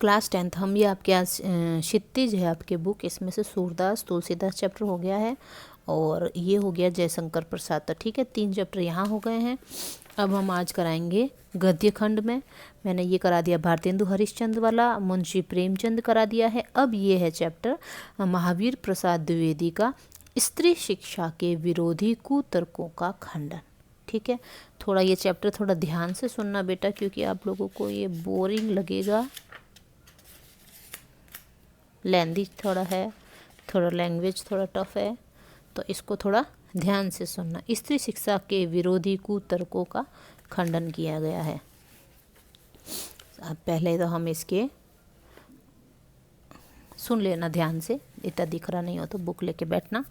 Class 10th हम ये आपके आज क्षितिज है आपके बुक, इसमें से सूरदास तुलसीदास चैप्टर हो गया है और ये हो गया जयशंकर प्रसाद। तो ठीक है, 3 चैप्टर यहाँ हो गए हैं। अब हम आज कराएंगे गद्य खंड में। मैंने ये करा दिया भारतेंदु हरिश्चंद्र वाला, मुंशी प्रेमचंद करा दिया है। अब ये है चैप्टर महावीर प्रसाद द्विवेदी का स्त्री शिक्षा के विरोधी कुतर्कों का खंडन। ठीक है, थोड़ा ये चैप्टर थोड़ा ध्यान से सुनना बेटा, क्योंकि आप लोगों को ये बोरिंग लगेगा, लेंदी थोड़ा है, थोड़ा लैंग्वेज थोड़ा टफ है, तो इसको थोड़ा ध्यान से सुनना। स्त्री शिक्षा के विरोधी कुतर्कों का खंडन किया गया है। अब पहले तो हम इसके सुन लेना ध्यान से, इतना दिख रहा नहीं हो तो बुक लेके बैठना।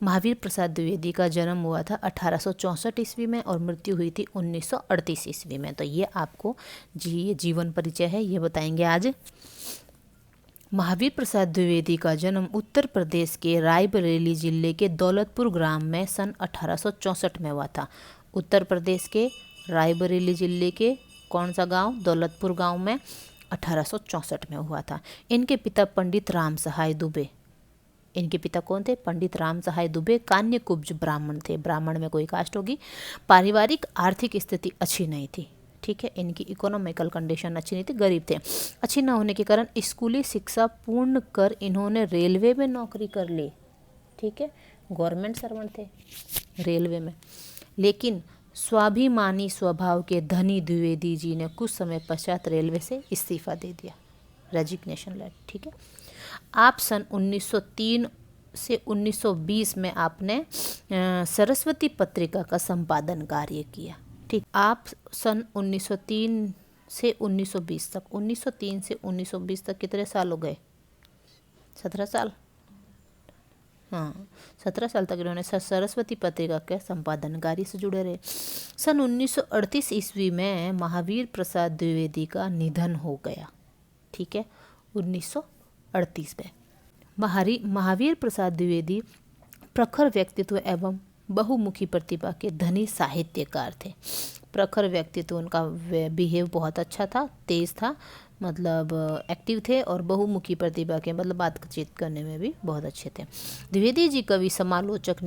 महावीर प्रसाद द्विवेदी का जन्म हुआ था 1864 ईस्वी में और मृत्यु हुई थी 1938 ईस्वी में। तो ये आपको ये जीवन परिचय है, ये बताएंगे आज। महावीर प्रसाद द्विवेदी का जन्म उत्तर प्रदेश के रायबरेली जिले के दौलतपुर ग्राम में सन 1864 में हुआ था। उत्तर प्रदेश के रायबरेली जिले के कौन सा गांव? दौलतपुर गांव में 1864 में हुआ था। इनके पिता पंडित राम सहाय दुबे, इनके पिता कौन थे? पंडित राम सहाय दुबे कान्य कुब्ज ब्राह्मण थे। ब्राह्मण में कोई कास्ट होगी। पारिवारिक आर्थिक स्थिति अच्छी नहीं थी। ठीक है, इनकी इकोनॉमिकल कंडीशन अच्छी नहीं थी, गरीब थे। अच्छी न होने के कारण स्कूली शिक्षा पूर्ण कर इन्होंने रेलवे में नौकरी कर ली। ठीक है, गवर्नमेंट सर्वेंट थे रेलवे में। लेकिन स्वाभिमानी स्वभाव के धनी द्विवेदी जी ने कुछ समय पश्चात रेलवे से इस्तीफा दे दिया, रेजिग्नेशन लेटर। ठीक है, आप सन 1903 से 1920 में आपने सरस्वती पत्रिका का संपादन कार्य किया। ठीक, आप सन 1903 से 1920 तक, 1903 से 1920 तक कितने साल हो गए? 17 साल। हाँ, 17 साल तक इन्होंने सरस्वती पत्रिका के संपादन कार्य से जुड़े रहे। सन 1938 ईस्वी में महावीर प्रसाद द्विवेदी का निधन हो गया। ठीक है, 1938 में। महावीर प्रसाद द्विवेदी प्रखर व्यक्तित्व एवं बहुमुखी प्रतिभा के धनी साहित्यकार थे। प्रखर व्यक्तित्व, उनका बिहेव बहुत अच्छा था, तेज था, मतलब एक्टिव थे, और बहुमुखी प्रतिभा के मतलब बातचीत करने में भी बहुत अच्छे थे। द्विवेदी जी कवि, समालोचक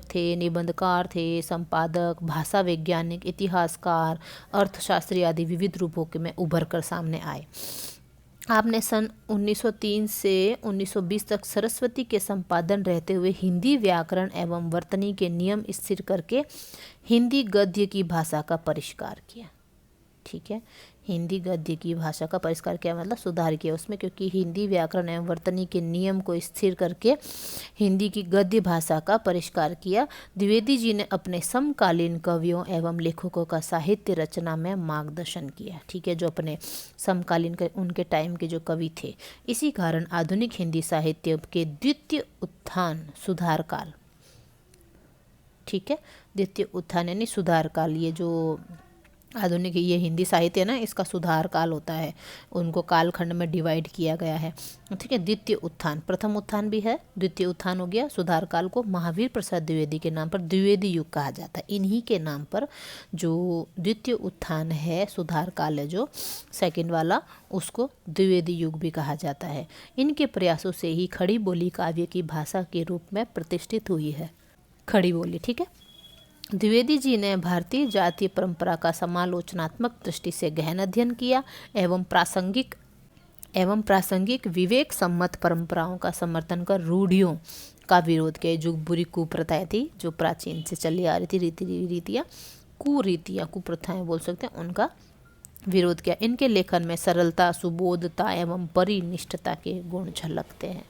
थे, निबंधकार थे, संपादक, भाषा वैज्ञानिक, इतिहासकार, अर्थशास्त्री आदि विविध रूपों में उभर कर सामने आए। आपने सन 1903 से 1920 तक सरस्वती के संपादन रहते हुए हिंदी व्याकरण एवं वर्तनी के नियम स्थिर करके हिंदी गद्य की भाषा का परिष्कार किया। ठीक है, हिंदी गद्य की भाषा का परिष्कार किया मतलब सुधार किया उसमें, क्योंकि हिंदी व्याकरण एवं वर्तनी के नियम को स्थिर करके हिंदी की गद्य भाषा का परिष्कार किया। द्विवेदी जी ने अपने समकालीन कवियों एवं लेखकों का साहित्य रचना में मार्गदर्शन किया। ठीक है, जो अपने समकालीन उनके टाइम के जो कवि थे। इसी कारण आधुनिक हिंदी साहित्य के द्वितीय उत्थान सुधार काल, ठीक है, द्वितीय उत्थान यानी सुधार काल, ये जो आधुनिक ये हिंदी साहित्य है ना, इसका सुधार काल होता है, उनको कालखंड में डिवाइड किया गया है। ठीक है, द्वितीय उत्थान, प्रथम उत्थान भी है, द्वितीय उत्थान हो गया। सुधार काल को महावीर प्रसाद द्विवेदी के नाम पर द्विवेदी युग कहा जाता है। इन्हीं के नाम पर जो द्वितीय उत्थान है, सुधार काल है जो सेकंड वाला, उसको द्विवेदी युग भी कहा जाता है। इनके प्रयासों से ही खड़ी बोली काव्य की भाषा के रूप में प्रतिष्ठित हुई है, खड़ी बोली। ठीक है, द्विवेदी जी ने भारतीय जातीय परंपरा का समालोचनात्मक दृष्टि से गहन अध्ययन किया एवं प्रासंगिक विवेक सम्मत परंपराओं का समर्थन कर रूढ़ियों का विरोध किया। जो बुरी कुप्रथाएं थी, जो प्राचीन से चली आ रही थी, कुरीतियाँ, कुप्रथाएं बोल सकते हैं, उनका विरोध किया। इनके लेखन में सरलता, सुबोधता एवं परिनिष्ठता के गुण झलकते हैं।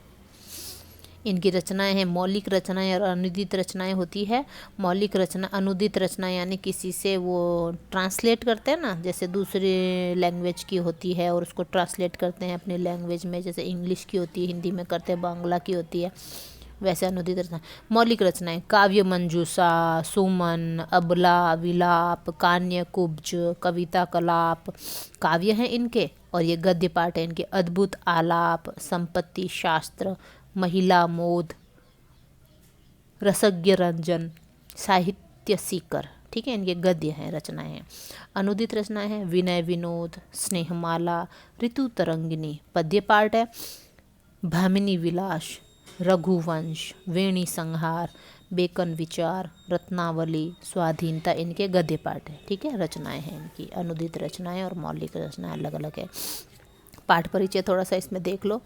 इनकी रचनाएं हैं मौलिक रचनाएं और अनुदित रचनाएं होती है। मौलिक रचना, अनुदित रचना यानी किसी से वो ट्रांसलेट करते हैं ना, जैसे दूसरे लैंग्वेज की होती है और उसको ट्रांसलेट करते हैं अपनी लैंग्वेज में, जैसे इंग्लिश की होती है, हिंदी में करते हैं, बांग्ला की होती है, वैसे अनुदित रचना। मौलिक रचनाएं काव्य मंजूषा, सुमन, अबला, विलाप, कान्य कुब्ज, कविता कलाप काव्य हैं इनके, और ये गद्य पाठ है इनके। अद्भुत आलाप, संपत्ति शास्त्र, महिला मोद, रसज्ञ रंजन, साहित्य सीकर। ठीक है, इनके गद्य हैं, रचनाएं हैं। अनुदित रचनाएं हैं विनय विनोद, स्नेहमाला, ऋतु तरंगिनी पद्य पाठ है, भामिनी विलास, रघुवंश, वेणी संहार, बेकन विचार, रत्नावली, स्वाधीनता इनके गद्य पाठ है। ठीक है, रचनाएं हैं इनकी, अनुदित रचनाएं और मौलिक रचनाएं अलग अलग है। पाठ परिचय थोड़ा सा इसमें देख लो।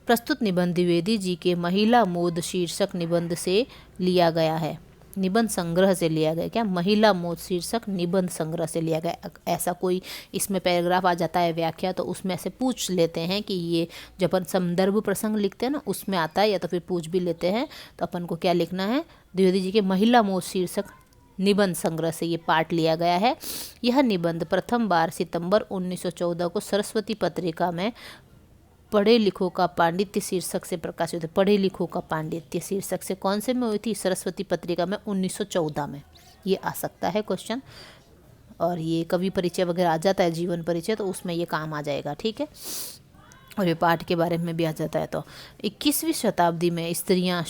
प्रस्तुत निबंध द्विवेदी जी के महिला मोद शीर्षक निबंध से लिया गया है, निबंध संग्रह से लिया गया। क्या? महिला मोद शीर्षक निबंध संग्रह से लिया गया। ऐसा कोई इसमें पैराग्राफ आ जाता है व्याख्या, तो उसमें से पूछ लेते हैं कि ये जब अपन संदर्भ प्रसंग लिखते हैं ना, उसमें आता है, या तो फिर पूछ भी लेते हैं, तो अपन को क्या लिखना है, द्विवेदी जी के महिला मोद शीर्षक निबंध संग्रह से ये पाठ लिया गया है। यह निबंध प्रथम बार सितंबर 1914 को सरस्वती पत्रिका में पढ़े लिखों का पांडित्य शीर्षक से प्रकाशित है। पढ़े लिखों का पांडित्य शीर्षक से कौन से में हुई थी? सरस्वती पत्रिका में 1914 में। ये आ सकता है क्वेश्चन, और ये कवि परिचय वगैरह आ जाता है, जीवन परिचय, तो उसमें ये काम आ जाएगा। ठीक है, और ये पाठ के बारे में भी आ जाता है। तो 21वीं शताब्दी में स्त्रियां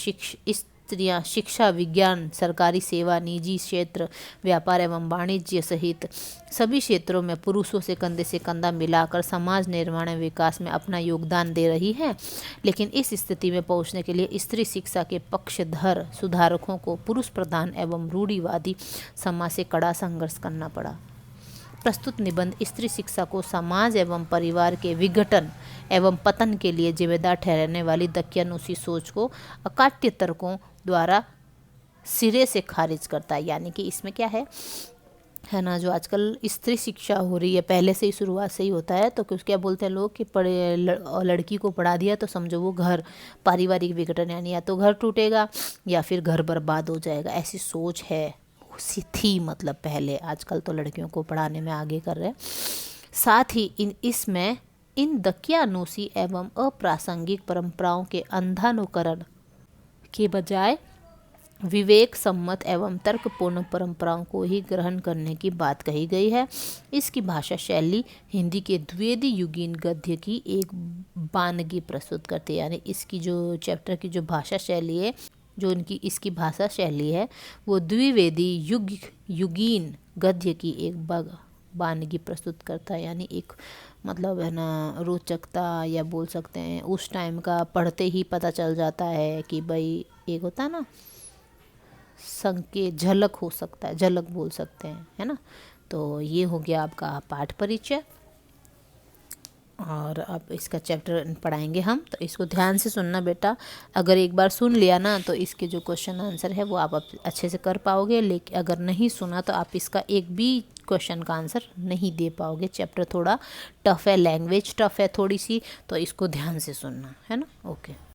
शिक्षा, विज्ञान, सरकारी सेवा, निजी क्षेत्र, व्यापार एवं वाणिज्य सहित सभी क्षेत्रों में पुरुषों से कंधा मिलाकर समाज निर्माण एवं विकास में अपना योगदान दे रही हैं। लेकिन इस स्थिति में पहुंचने के लिए स्त्री शिक्षा के पक्षधर सुधारकों को पुरुष प्रधान एवं रूढ़िवादी समाज से कड़ा संघर्ष करना पड़ा। प्रस्तुत निबंध स्त्री शिक्षा को समाज एवं परिवार के विघटन एवं पतन के लिए जिम्मेदार ठहराने वाली दकियानूसी सोच को अकाट्य तर्कों द्वारा सिरे से खारिज करता है। यानी कि इसमें क्या है ना, जो आजकल स्त्री शिक्षा हो रही है, पहले से ही शुरुआत से ही होता है, तो क्या बोलते हैं लोग कि लड़की को पढ़ा दिया तो समझो वो घर, पारिवारिक विघटन, यानी या तो घर टूटेगा या फिर घर बर्बाद हो जाएगा, ऐसी सोच है थी मतलब पहले। आजकल तो लड़कियों को पढ़ाने में आगे कर रहे हैं। साथ ही इसमें इन दकियानूसी एवं अप्रासंगिक परंपराओं के अंधानुकरण के बजाय विवेक सम्मत एवं तर्कपूर्ण परंपराओं को ही ग्रहण करने की बात कही गई है। इसकी भाषा शैली हिंदी के द्विवेदी युगीन गद्य की एक बानगी प्रस्तुत करती है। यानी इसकी जो चैप्टर की जो भाषा शैली है, जो इसकी भाषा शैली है, वो द्विवेदी युगीन गद्य की एक बानगी प्रस्तुत करता है। यानी एक मतलब है ना, रोचकता, या बोल सकते हैं उस टाइम का पढ़ते ही पता चल जाता है कि भाई एक होता है ना संकेत, झलक हो सकता है, झलक बोल सकते हैं, है ना। तो ये हो गया आपका पाठ परिचय, और अब इसका चैप्टर पढ़ाएंगे हम। तो इसको ध्यान से सुनना बेटा, अगर एक बार सुन लिया ना तो इसके जो क्वेश्चन आंसर है वो आप अच्छे से कर पाओगे। लेकिन अगर नहीं सुना तो आप इसका एक भी क्वेश्चन का आंसर नहीं दे पाओगे। चैप्टर थोड़ा टफ है, लैंग्वेज टफ है थोड़ी सी, तो इसको ध्यान से सुनना है ना। ओके।